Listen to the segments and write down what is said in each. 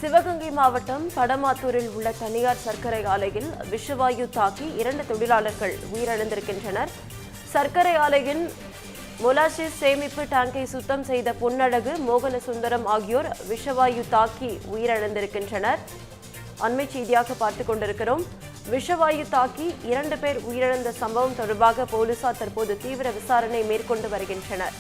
சிவகங்கை மாவட்டம் படமாத்தூரில் உள்ள தனியார் சர்க்கரை ஆலையில் விஷவாயு தாக்கி 2 தொழிலாளர்கள் உயிரிழந்திருக்கின்றனர். சர்க்கரை ஆலையின் மொலாசிஸ் சேமிப்பு டேங்கை சுத்தம் செய்த பொன்னழகு, மோகனசுந்தரம் ஆகியோர் விஷவாயு தாக்கி உயிரிழந்திருக்கின்றனர். அண்மை செய்தியாக பார்த்துக் கொண்டிருக்கிறோம். விஷவாயு தாக்கி 2 பேர் உயிரிழந்த சம்பவம் தொடர்பாக போலீசார் தற்போது தீவிர விசாரணை மேற்கொண்டு வருகின்றனர்.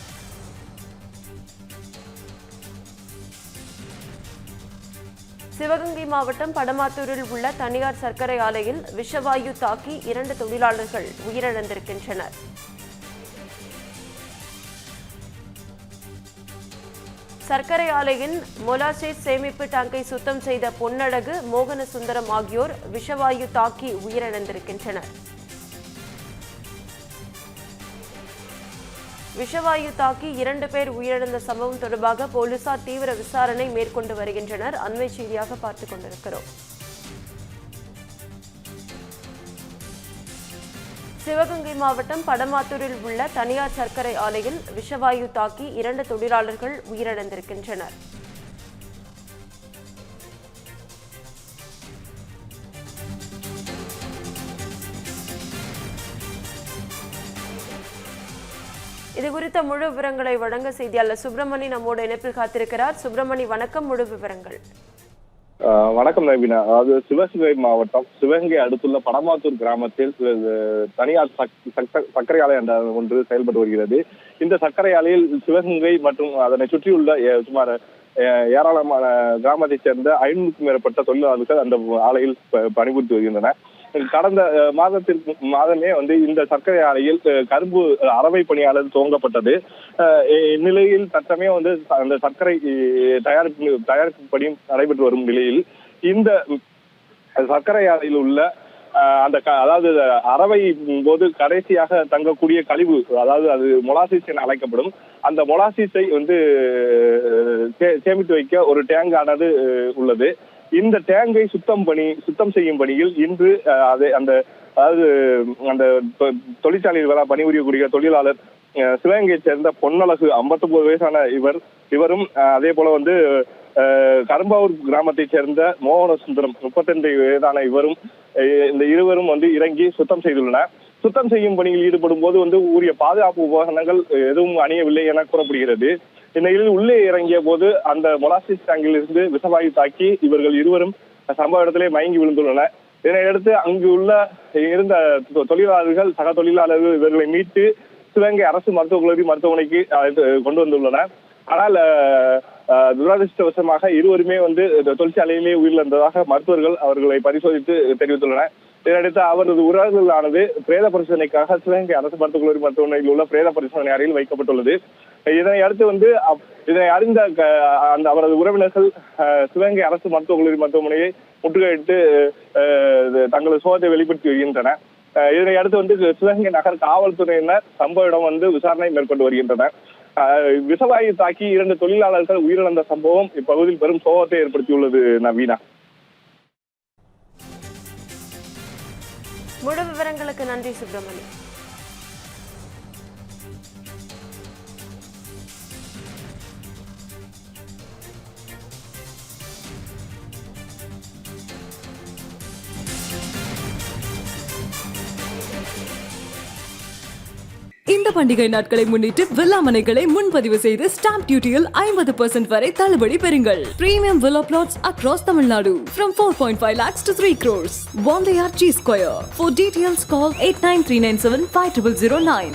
சிவகங்கை மாவட்டம் படமாத்தூரில் உள்ள தனியார் சர்க்கரை ஆலையில் விஷவாயு தாக்கி 2 தொழிலாளர்கள் உயிரிழந்திருக்கின்றனர். சர்க்கரை ஆலையின் மொலாசிஸ் சேமிப்பு டேங்கை சுத்தம் செய்த பொன்னழகு, மோகனசுந்தரம் ஆகியோர் விஷவாயு தாக்கி உயிரிழந்திருக்கின்றனர். விஷவாயு தாக்கி 2 பேர் உயிரிழந்த சம்பவம் தொடர்பாக போலீசார் தீவிர விசாரணை மேற்கொண்டு வருகின்றனர். அண்மை செய்தியாக பார்த்துக் கொண்டிருக்கிறோம். சிவகங்கை மாவட்டம் படமாத்தூரில் உள்ள தனியார் சர்க்கரை ஆலையில் விஷவாயு தாக்கி 2 தொழிலாளர்கள் உயிரிழந்திருக்கின்றனர். இதுகுறித்த முழு விவரங்களை வழங்க செய்தியாளர் சுப்பிரமணி நம்மோட இணைப்பில் காத்திருக்கிறார். சுப்பிரமணி, வணக்கம். முழு விவரங்கள். வணக்கம் நவீனா. அதாவது சிவகங்கை மாவட்டம் சிவகங்கை அடுத்துள்ள படமாத்தூர் கிராமத்தில் தனியார் சர்க்கரை ஆலை ஒன்று செயல்பட்டு வருகிறது. இந்த சர்க்கரை ஆலையில் சிவகங்கை மற்றும் அதனை சுற்றியுள்ள சுமார் ஏராளமான கிராமத்தைச் சேர்ந்த 500க்கும் மேற்பட்ட தொழிலாளர்கள் அந்த ஆலையில் பணிபுரிந்து வருகின்றனர். கடந்த மாதமே இந்த சர்க்கரை ஆலையில் கரும்பு அரவை பணியாளர் துவங்கப்பட்டது. இந்நிலையில் தட்டமே அந்த சர்க்கரை தயாரிப்பு பணி நடைபெற்று வரும் நிலையில் இந்த சர்க்கரை ஆலையில் உள்ள அதாவது அரவை போது கடைசியாக தங்கக்கூடிய கழிவு, அதாவது அது மொலாசிஸ் என அழைக்கப்படும், அந்த மொலாசிஸை சேமித்து வைக்க ஒரு டேங்க் ஆனது உள்ளது. இந்த டேங்கை சுத்தம் செய்யும் பணியில் இன்று அதாவது அந்த தொழிற்சாலையில் பணிபுரியக்கூடிய தொழிலாளர் சிவகங்கையை சேர்ந்த பொன்னழகு 59 வயசான இவரும் அதே போல கரும்பாவூர் கிராமத்தை சேர்ந்த மோகனசுந்தரம் 32 வயதான இவரும் இந்த இருவரும் இறங்கி சுத்தம் செய்துள்ளனர். சுத்தம் செய்யும் பணியில் ஈடுபடும் போது உரிய பாதுகாப்பு உபகரணங்கள் எதுவும் அணியவில்லை என கூறப்படுகிறது. இந்நிலையில் உள்ளே இறங்கிய போது அந்த மொலாசிஸ் டேங்கில் இருந்து விஷவாயு தாக்கி இவர்கள் இருவரும் சம்பவ இடத்திலே மயங்கி விழுந்துள்ளனர். இதனையடுத்து அங்கு இருந்த சக தொழிலாளர்கள் இவர்களை மீட்டு சிவகங்கை அரசு மருத்துவக் கல்லூரி மருத்துவமனைக்கு கொண்டு வந்துள்ளனர். ஆனால் துரதிருஷ்டவசமாக இருவருமே தொழிற்சாலையிலே உயிரிழந்ததாக மருத்துவர்கள் அவர்களை பரிசோதித்து தெரிவித்துள்ளனர். இதனையடுத்து அவரது உறவுகளானது பிரேத பரிசோதனைக்காக சிவகங்கை அரசு மருத்துவக் கல்லூரி மருத்துவமனையில் உள்ள பிரேத பரிசோதனை அறையில் வைக்கப்பட்டுள்ளது. இதனை அடுத்து இதனை அறிந்த அவரது உறவினர்கள் சிவகங்கை அரசு மருத்துவக் கல்லூரி மருத்துவமனையை முற்றுகையிட்டு தங்களது சோகத்தை வெளிப்படுத்தி வருகின்றனர். இதனை அடுத்து சிவகங்கை நகர் காவல்துறையினர் சம்பவ இடம் விசாரணை மேற்கொண்டு வருகின்றனர். விஷவாயு தாக்கி 2 தொழிலாளர்கள் உயிரிழந்த சம்பவம் இப்பகுதியில் பெரும் சோகத்தை ஏற்படுத்தியுள்ளது. நவீனா, முழு விவரங்களுக்கு நன்றி சுப்பிரமணி. இந்த பண்டிகை நாட்களை முன்னிட்டு வில்லா மனைகளை முன்பதிவு செய்து ஸ்டாம்ப் டியூட்டியில் 50% வரை தள்ளுபடி பெறுங்கள். Premium villa plots across Tamil Nadu from 4.5 lakhs to 3 crores. One G Square. For details call 8939750009.